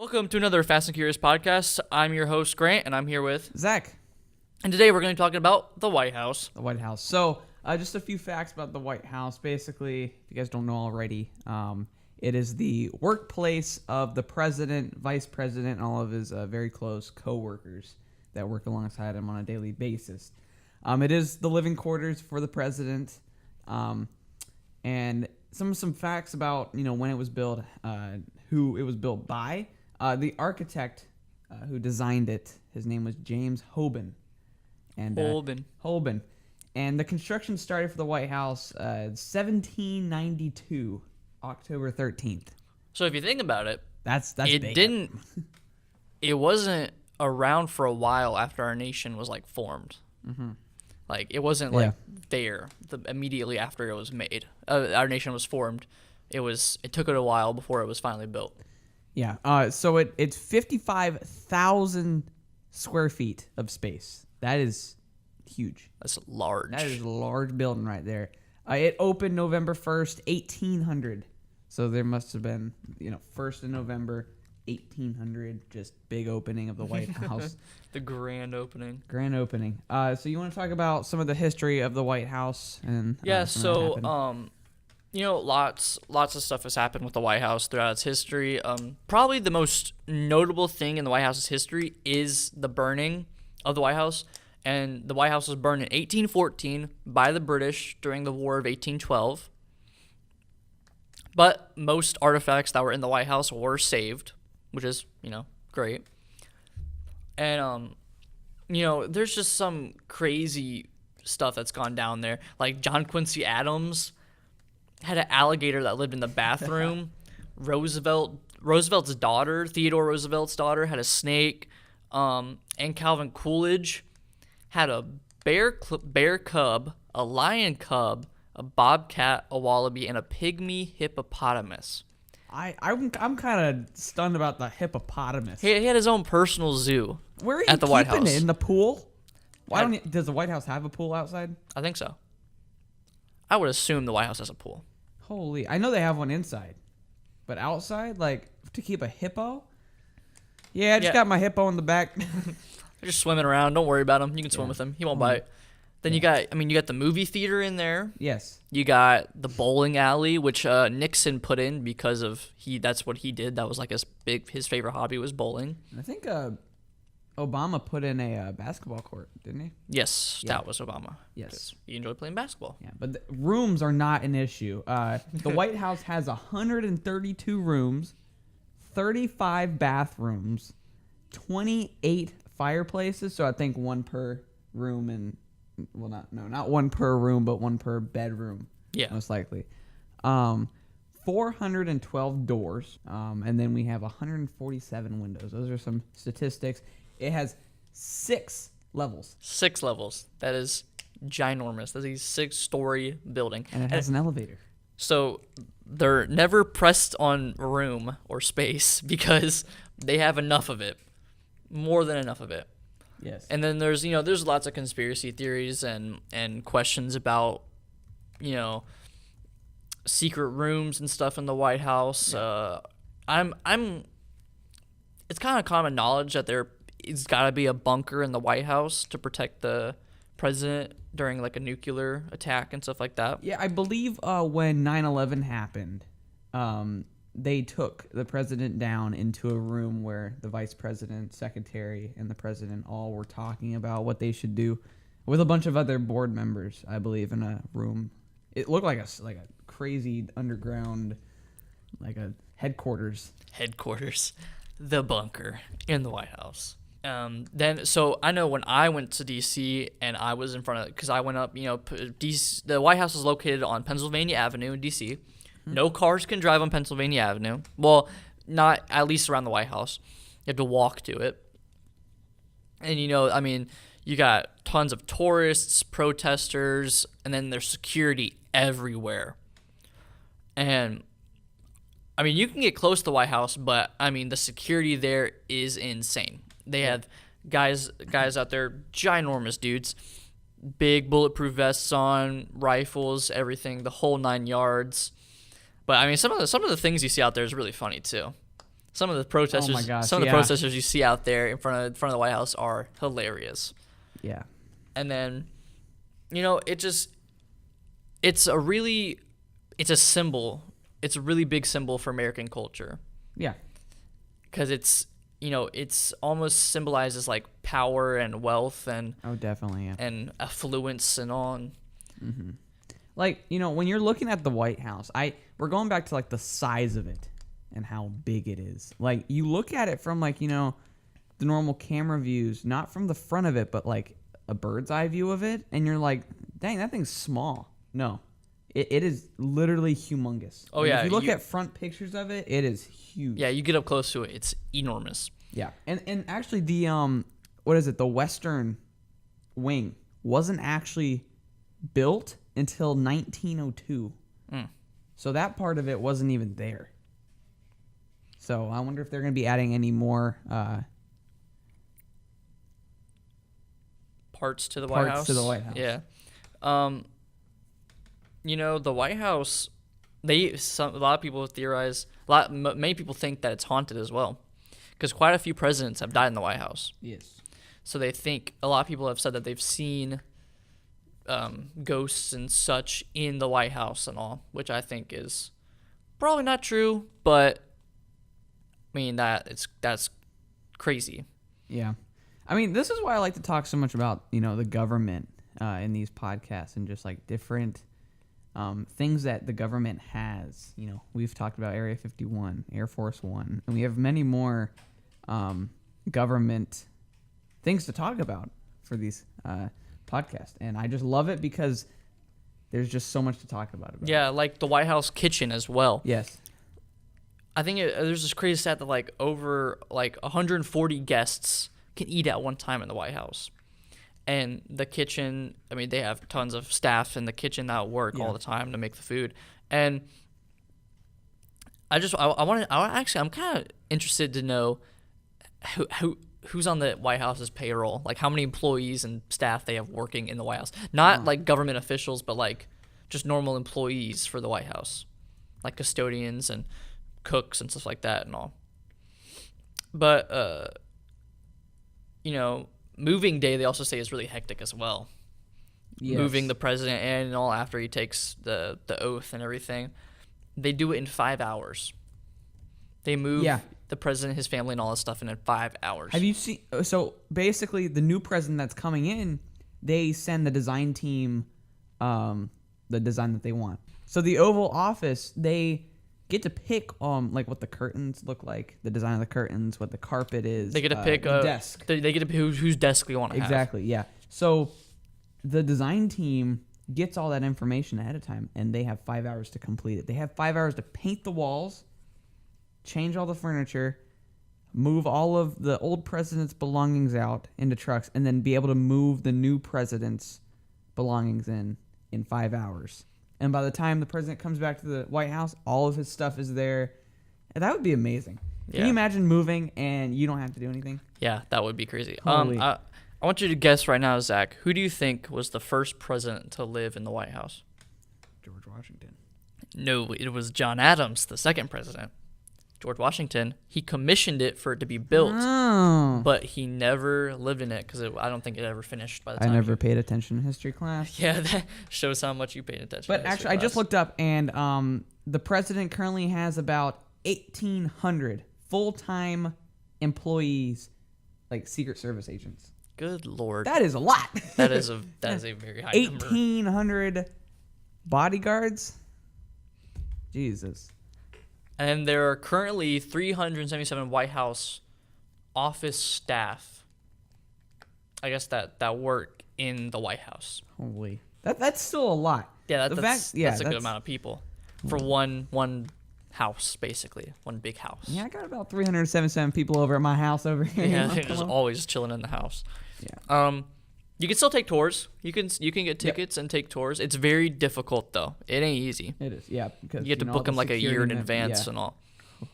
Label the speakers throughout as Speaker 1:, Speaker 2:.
Speaker 1: Welcome to another Fast and Curious podcast. I'm your host, Grant, and I'm here with...
Speaker 2: Zach,
Speaker 1: And today we're going to be talking about the White House.
Speaker 2: the White House. So, just a few facts about the White House. Basically, if you guys don't know already, it is the workplace of the president, vice president, and all of his very close co-workers that work alongside him on a daily basis. It is the living quarters for the president. And some facts about, when it was built, who it was built by. The architect who designed it, his name was James Hoban. And Hoban. And the construction started for the White House 1792, October 13th.
Speaker 1: So if you think about it,
Speaker 2: That's
Speaker 1: it
Speaker 2: big.
Speaker 1: it wasn't around for a while after our nation was formed. Mm-hmm. It wasn't there immediately after it was made. Our nation was formed. It took it a while before it was finally built.
Speaker 2: Yeah. So it's 55,000 square feet of space. That is huge.
Speaker 1: That's large.
Speaker 2: That is a large building right there. It opened November 1st, 1800. So there must have been, 1st of November, 1800, just big opening of the White House.
Speaker 1: The grand opening.
Speaker 2: Grand opening. So you want to talk about some of the history of the White House and
Speaker 1: lots of stuff has happened with the White House throughout its history. Probably the most notable thing in the White House's history is the burning of the White House. And the White House was burned in 1814 by the British during the War of 1812. But most artifacts that were in the White House were saved, which is, great. And, there's just some crazy stuff that's gone down there. Like John Quincy Adams had an alligator that lived in the bathroom. Roosevelt's daughter, Theodore Roosevelt's daughter, had a snake. And Calvin Coolidge had a bear cub, a lion cub, a bobcat, a wallaby, and a pygmy hippopotamus.
Speaker 2: I'm kind of stunned about the hippopotamus.
Speaker 1: He had his own personal zoo.
Speaker 2: Where are you
Speaker 1: at the White House?
Speaker 2: It? In the pool? Does the White House have a pool outside?
Speaker 1: I think so. I would assume the White House has a pool.
Speaker 2: Holy, I know they have one inside, but outside, to keep a hippo? Yeah, I just got my hippo in the back.
Speaker 1: They're just swimming around. Don't worry about him. You can swim with him. He won't bite. Then you got the movie theater in there.
Speaker 2: Yes.
Speaker 1: You got the bowling alley, which Nixon put in because that's what he did. That was his favorite hobby was bowling.
Speaker 2: I think Obama put in a basketball court, didn't he?
Speaker 1: Yes, that was Obama.
Speaker 2: Yes.
Speaker 1: He enjoyed playing basketball.
Speaker 2: Yeah, but the rooms are not an issue. The White House has 132 rooms, 35 bathrooms, 28 fireplaces. So I think one per room and not one per room, but one per bedroom.
Speaker 1: Yeah,
Speaker 2: most likely. 412 doors, and then we have 147 windows. Those are some statistics. It has 6 levels.
Speaker 1: 6 levels. That is ginormous. That's a 6-story building.
Speaker 2: And it has an elevator.
Speaker 1: So they're never pressed on room or space because they have enough of it. More than enough of it.
Speaker 2: Yes.
Speaker 1: And then there's lots of conspiracy theories and questions about, secret rooms and stuff in the White House. Yeah. It's kind of common knowledge that it's got to be a bunker in the White House to protect the president during a nuclear attack and stuff like that.
Speaker 2: Yeah, I believe when 9/11 happened, they took the president down into a room where the vice president, secretary, and the president all were talking about what they should do with a bunch of other board members, I believe, in a room. It looked like a crazy underground, a headquarters.
Speaker 1: The bunker in the White House. So I know when I went to D.C. and I was in front of, because I went up, DC, the White House is located on Pennsylvania Avenue in D.C. No cars can drive on Pennsylvania Avenue. Well, not at least around the White House. You have to walk to it. And, you got tons of tourists, protesters, and then there's security everywhere. And, you can get close to the White House, but, the security there is insane. They have guys out there, ginormous dudes, big bulletproof vests on, rifles, everything, the whole 9 yards. But some of the things you see out there is really funny too. Some of the protesters,
Speaker 2: gosh,
Speaker 1: some of the
Speaker 2: yeah.
Speaker 1: protesters you see out there in front of the White House are hilarious.
Speaker 2: Yeah.
Speaker 1: And then, it's a symbol. It's a really big symbol for American culture
Speaker 2: Yeah.
Speaker 1: because it's almost symbolizes like power and wealth and
Speaker 2: Oh, definitely. Yeah.
Speaker 1: affluence and all.
Speaker 2: Like, when you're looking at the White House, we're going back to like the size of it and how big it is. Like, you look at it from like, the normal camera views, not from the front of it, but like a bird's eye view of it, and you're like, dang, that thing's small. No. It is literally humongous.
Speaker 1: Oh,
Speaker 2: Like,
Speaker 1: yeah,
Speaker 2: if you look
Speaker 1: you-
Speaker 2: at front pictures of it, it is huge.
Speaker 1: Yeah, you get up close to it, it's enormous.
Speaker 2: Yeah. And actually the what is it? The western wing wasn't actually built until 1902. So that part of it wasn't even there. So I wonder if they're going to be adding any more
Speaker 1: Parts to the White
Speaker 2: Parts
Speaker 1: House.
Speaker 2: to the White House.
Speaker 1: Yeah. The White House, a lot of people theorize, many people think that it's haunted as well, because quite a few presidents have died in the White House.
Speaker 2: Yes.
Speaker 1: So they think, a lot of people have said that they've seen ghosts and such in the White House and all, which I think is probably not true, but I mean that's crazy.
Speaker 2: Yeah. I mean, this is why I like to talk so much about, the government in these podcasts and just like different things that the government has. We've talked about Area 51, Air Force One, and we have many more government things to talk about for these podcasts. And I just love it because there's just so much to talk about.
Speaker 1: Yeah, like the White House kitchen as well.
Speaker 2: Yes.
Speaker 1: I think there's this crazy stat that like over like 140 guests can eat at one time in the White House. And the kitchen, I mean, they have tons of staff in the kitchen that work all the time to make the food. And I'm kind of interested to know who's on the White House's payroll, like how many employees and staff they have working in the White House. Not like government officials, but like just normal employees for the White House, like custodians and cooks and stuff like that and all. But moving day, they also say, is really hectic as well.
Speaker 2: Yes.
Speaker 1: Moving the president and all after he takes the oath and everything. They do it in 5 hours. They move the president, his family, and all this stuff in 5 hours.
Speaker 2: Have you seen? So basically, the new president that's coming in, they send the design team the design that they want. So the Oval Office, they get to pick like what the curtains look like, the design of the curtains, what the carpet is.
Speaker 1: They get to pick
Speaker 2: the
Speaker 1: a
Speaker 2: desk.
Speaker 1: They get to pick whose desk we want to have.
Speaker 2: Exactly. Yeah. So the design team gets all that information ahead of time, and they have 5 hours to complete it. They have 5 hours to paint the walls, change all the furniture, move all of the old president's belongings out into trucks, and then be able to move the new president's belongings in 5 hours. And by the time the president comes back to the White House, all of his stuff is there. And that would be amazing. Can you imagine moving and you don't have to do anything?
Speaker 1: Yeah, that would be crazy.
Speaker 2: Holy.
Speaker 1: I want you to guess right now, Zach. Who do you think was the first president to live in the White House?
Speaker 2: George Washington.
Speaker 1: No, it was John Adams, the second president. George Washington, he commissioned it for it to be built, but he never lived in it because I don't think it ever finished by the
Speaker 2: I
Speaker 1: time.
Speaker 2: never paid attention in history class.
Speaker 1: Yeah, that shows how much you paid attention.
Speaker 2: But
Speaker 1: to
Speaker 2: actually,
Speaker 1: history
Speaker 2: I just
Speaker 1: class.
Speaker 2: looked up, and the president currently has about 1,800 full-time employees, like Secret Service agents.
Speaker 1: Good Lord,
Speaker 2: That is a lot.
Speaker 1: that is a very high number.
Speaker 2: 1,800 bodyguards. Jesus.
Speaker 1: And there are currently 377 White House office staff, I guess, that work in the White House.
Speaker 2: Holy. That's still a lot.
Speaker 1: Yeah,
Speaker 2: The
Speaker 1: that's
Speaker 2: fact- yeah,
Speaker 1: a good
Speaker 2: that's-
Speaker 1: amount of people for one house, basically, one big house.
Speaker 2: Yeah, I got about 377 people over at my house over here.
Speaker 1: Yeah,
Speaker 2: You know,
Speaker 1: they're
Speaker 2: come
Speaker 1: just
Speaker 2: on.
Speaker 1: always chilling in the house.
Speaker 2: Yeah.
Speaker 1: You can still take tours. You can get tickets and take tours. It's very difficult though. It ain't easy.
Speaker 2: It is, yeah. Because
Speaker 1: You have to
Speaker 2: all
Speaker 1: book
Speaker 2: the
Speaker 1: them like a year in
Speaker 2: security
Speaker 1: advance
Speaker 2: yeah.
Speaker 1: and all.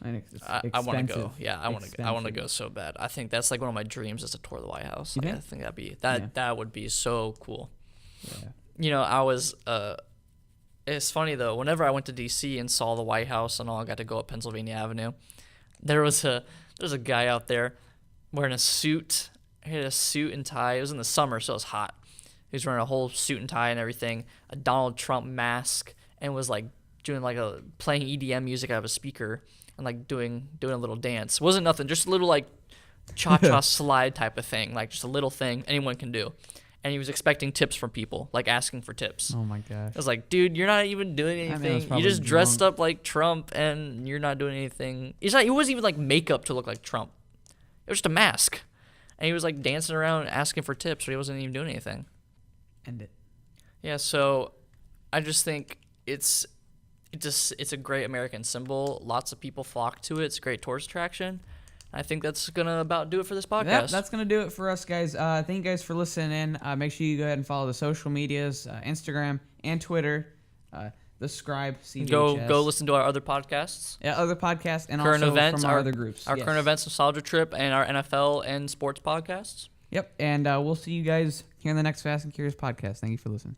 Speaker 2: And it's
Speaker 1: I want to go.
Speaker 2: expensive.
Speaker 1: Yeah, I want to
Speaker 2: Expensive.
Speaker 1: go so bad. I think that's like one of my dreams is to tour the White House.
Speaker 2: You
Speaker 1: Like, I
Speaker 2: think?
Speaker 1: think
Speaker 2: Yeah.
Speaker 1: that would be so cool.
Speaker 2: Yeah.
Speaker 1: I was it's funny though, whenever I went to DC and saw the White House and all, I got to go up Pennsylvania Avenue. There's a guy out there wearing a suit. He had a suit and tie. It was in the summer, so it was hot. He was wearing a whole suit and tie and everything, a Donald Trump mask, and was like doing like playing EDM music out of a speaker and like doing a little dance. It wasn't nothing, just a little like cha-cha slide type of thing, like just a little thing anyone can do. And he was expecting tips from people, like asking for tips.
Speaker 2: Oh my gosh.
Speaker 1: I was like, dude, you're not even doing
Speaker 2: That man was
Speaker 1: anything. You
Speaker 2: probably
Speaker 1: just dressed
Speaker 2: drunk.
Speaker 1: up like Trump, and you're not doing anything. It wasn't even like makeup to look like Trump. It was just a mask, and he was like dancing around asking for tips, but he wasn't even doing anything.
Speaker 2: End it.
Speaker 1: Yeah, so I just think it's a great American symbol. Lots of people flock to it. It's a great tourist attraction. I think that's gonna about do it for this podcast.
Speaker 2: Yep, that's going to do it for us, guys. Thank you guys for listening in. Make sure you go ahead and follow the social medias, Instagram and Twitter, the Scribe CVHS.
Speaker 1: Go listen to our other podcasts.
Speaker 2: Yeah, other podcasts and
Speaker 1: Current
Speaker 2: also
Speaker 1: events,
Speaker 2: from our other groups.
Speaker 1: Our
Speaker 2: Yes.
Speaker 1: current events, nostalgia trip, and our NFL and sports podcasts.
Speaker 2: Yep, and we'll see you guys here in the next Fast and Curious podcast. Thank you for listening.